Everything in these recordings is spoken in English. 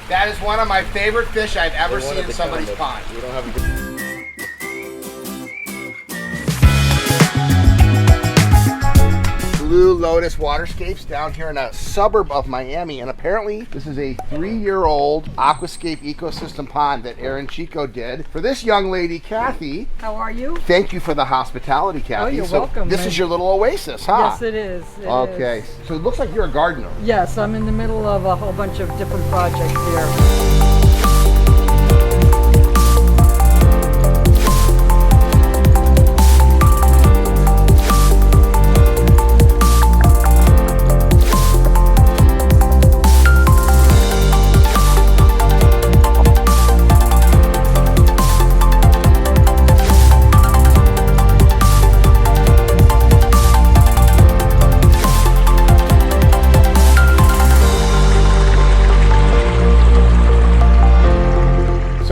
That is one of my favorite fish I've ever seen in somebody's pond. We don't have a... Blue Lotus Waterscapes down here in a suburb of Miami, and apparently this is a 3-year-old Aquascape ecosystem pond that Aaron Chico did for this young lady, Kathy. How are you? Thank you for the hospitality, Kathy. Oh, you're welcome. This is your little oasis, huh? Yes, it is. Okay, so it looks like you're a gardener. Yes, I'm in the middle of a whole bunch of different projects here.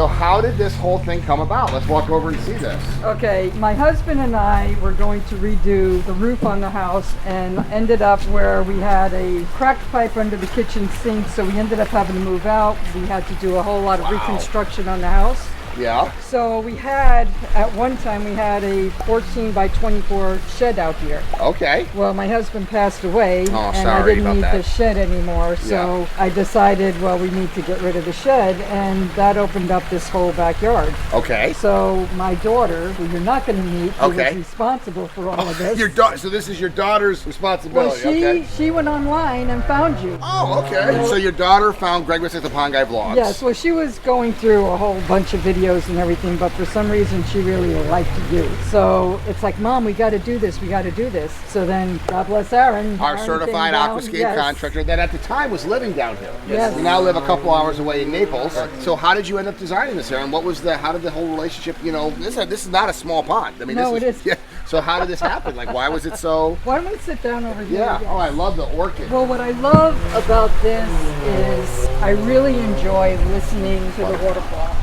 How did this whole thing come about? Let's walk over and see this. Okay, my husband and I were going to redo the roof on the house and ended up where we had a cracked pipe under the kitchen sink, so we ended up having to move out. We had to do a whole lot of reconstruction on the house. Yeah. So we had, at one time, we had a 14 by 24 shed out here. Okay. Well, my husband passed away, and I sorry didn't need about the shed anymore, so I decided, well, we need to get rid of the shed, and that opened up this whole backyard. Okay. So my daughter, who you're not going to meet, who was responsible for all of this. So this is your daughter's responsibility, well, she went online and found you. Oh, okay. So your daughter found Greg Wittstock the Pond Guy vlogs. Yes, well, she was going through a whole bunch of videos and everything, but for some reason she really liked you. So it's like, Mom, we got to do this, we got to do this. So then, God bless Aaron. Our certified Aquascape contractor that at the time was living down here. Yes. We now live a couple hours away in Naples. So how did you end up designing this, Aaron? How did the whole relationship, this is not a small pond. I mean, no, it is. Yeah. So how did this happen? Like, why was it so? Why don't we sit down over here? Yeah. Yes. Oh, I love the orchid. Well, what I love about this is I really enjoy listening to the waterfall.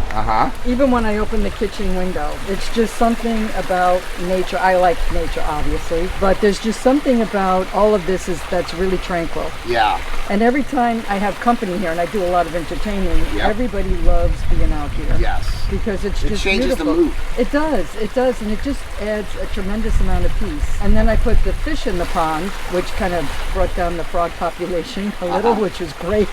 Even when I open the kitchen window, it's just something about nature. I like nature, obviously, but there's just something about all of this that's really tranquil. Yeah. And every time I have company here, and I do a lot of entertaining, everybody loves being out here. Yes. Because it's just changes beautiful. the mood. It does, and it just adds a tremendous amount of peace. And then I put the fish in the pond, which kind of brought down the frog population a little, which was great.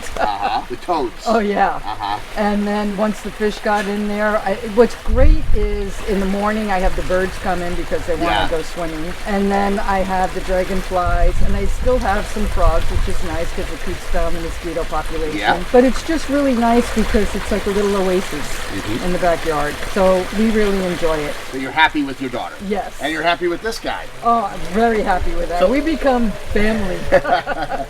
The toads. Oh yeah. And then once the fish got in there, what's great is in the morning I have the birds come in because they want to go swimming, and then I have the dragonflies, and I still have some frogs, which is nice because it keeps down the mosquito population. Yeah. But it's just really nice because it's like a little oasis in the backyard. So we really enjoy it. So you're happy with your daughter? Yes. And you're happy with this guy? Oh, I'm very happy with that. So we become family.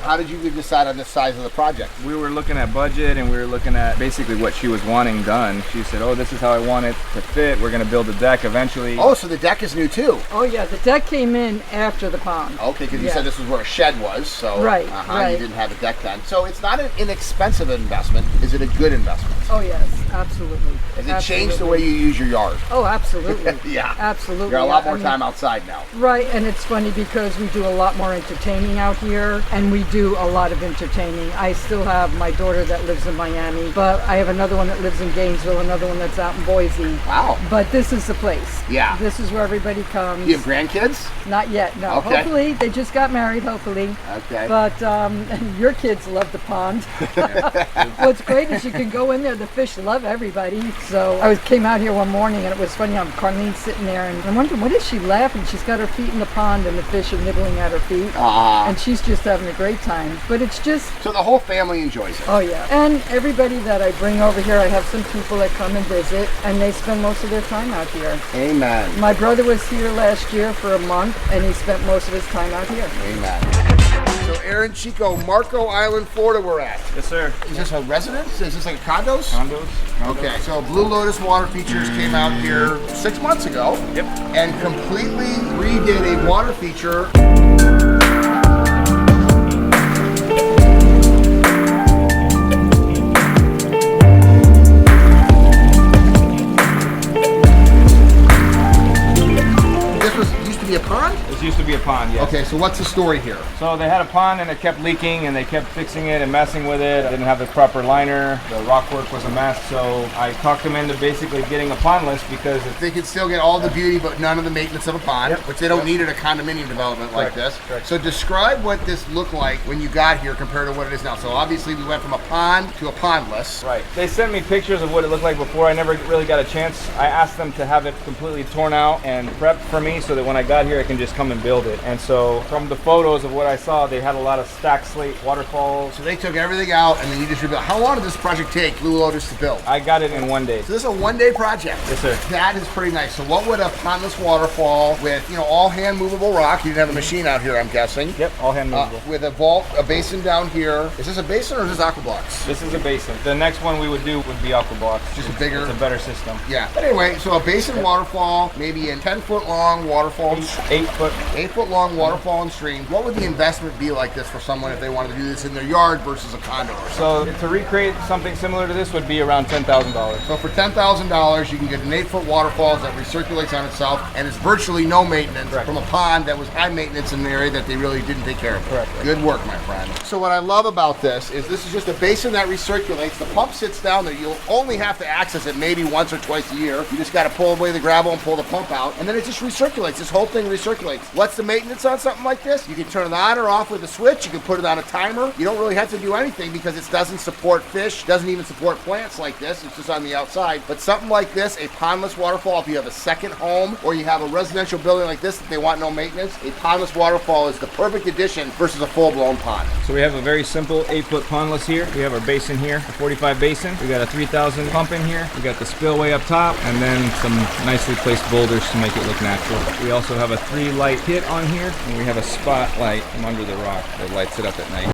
How did you decide on the size of the project? We were looking at budget, and we were looking at basically what she was wanting done. She said, oh, this is how I want it to fit. We're going to build a deck eventually. Oh, so the deck is new too? Oh yeah, the deck came in after the pond. Okay, because you said this was where a shed was, so right. You didn't have a deck then. So it's not an inexpensive investment. Is it a good investment? Oh yes, absolutely. Has it changed the way you use your yard? Oh, absolutely. Yeah. Absolutely. You're a lot more time outside now. Right, and it's funny because we do a lot more entertaining out here, and we do a lot of entertaining. I still have my daughter that lives in Miami, but I have another one that lives in Gainesville, another one that's out in Boise. Wow. But this is the place. Yeah. This is where everybody comes. Do you have grandkids? Not yet, no. Okay. Hopefully, they just got married, hopefully. Okay. But your kids love the pond. What's great is you can go in there, the fish love everybody. So I came out here one morning, and it was funny, Carlene's sitting there, and I'm wondering, what is she laughing? She's got her feet in the pond, and the fish are nibbling at her feet. And she's just having a great time. But it's just... So the whole family enjoys it? Oh, yeah. And everybody that I bring over here, I have some people that come and visit, and they spend most of their time out here. Amen. My brother was here last year for a month, and he spent most of his time out here. Amen. So Aaron, Chico, Marco Island, Florida we're at. Yes, sir. Is this a residence? Is this like condos? Condos. Okay, so Blue Lotus Water Features came out here 6 months ago. Yep. And completely redid a water feature. This used to be a pond, yes. Okay, so what's the story here? So they had a pond and it kept leaking and they kept fixing it and messing with it. Didn't have the proper liner. The rock work was a mess. So I talked them into basically getting a pondless because They could still get all the beauty but none of the maintenance of a pond, which they don't need in a condominium development like this. Correct. So describe what this looked like when you got here compared to what it is now. So obviously we went from a pond to a pondless. Right. They sent me pictures of what it looked like before. I never really got a chance. I asked them to have it completely torn out and prepped for me so that when I got here I can just come and build it. And so from the photos of what I saw, they had a lot of stacked slate waterfalls. So they took everything out and then you just rebuilt. How long did this project take, Blue Lotus, to build? I got it in 1 day. So this is a one-day project. Yes, sir. That is pretty nice. So what would a pondless waterfall with, you know, all hand movable rock? You didn't have a machine out here, I'm guessing. Yep, all hand movable. With a vault, a basin down here. Is this a basin or is this aqua blocks? This is a basin. The next one we would do would be aqua blocks. Just a bigger. It's a better system. Yeah. Anyway, so a basin waterfall, maybe a 10-foot long waterfall. 8 foot. 8-foot long waterfall and stream. What would the investment be like this for someone if they wanted to do this in their yard versus a condo or something? So to recreate something similar to this would be around $10,000. So for $10,000, you can get an 8-foot waterfall that recirculates on itself, and it's virtually no maintenance from a pond that was high maintenance in the area that they really didn't take care of. Correct. Good work, my friend. So what I love about this is just a basin that recirculates. The pump sits down there. You'll only have to access it maybe once or twice a year. You just got to pull away the gravel and pull the pump out, and then it just recirculates. This whole thing recirculates. What's the maintenance on something like this? You can turn it on or off with a switch. You can put it on a timer. You don't really have to do anything because it doesn't support fish, doesn't even support plants like this. It's just on the outside. But something like this, a pondless waterfall, if you have a second home or you have a residential building like this that they want no maintenance, a pondless waterfall is the perfect addition versus a full-blown pond. So we have a very simple 8-foot pondless here. We have our basin here, a 45 basin. We got a 3,000 pump in here. We got the spillway up top and then some nicely placed boulders to make it look natural. We also have a 3-light kit on here and we have a spotlight from under the rock that lights it up at night.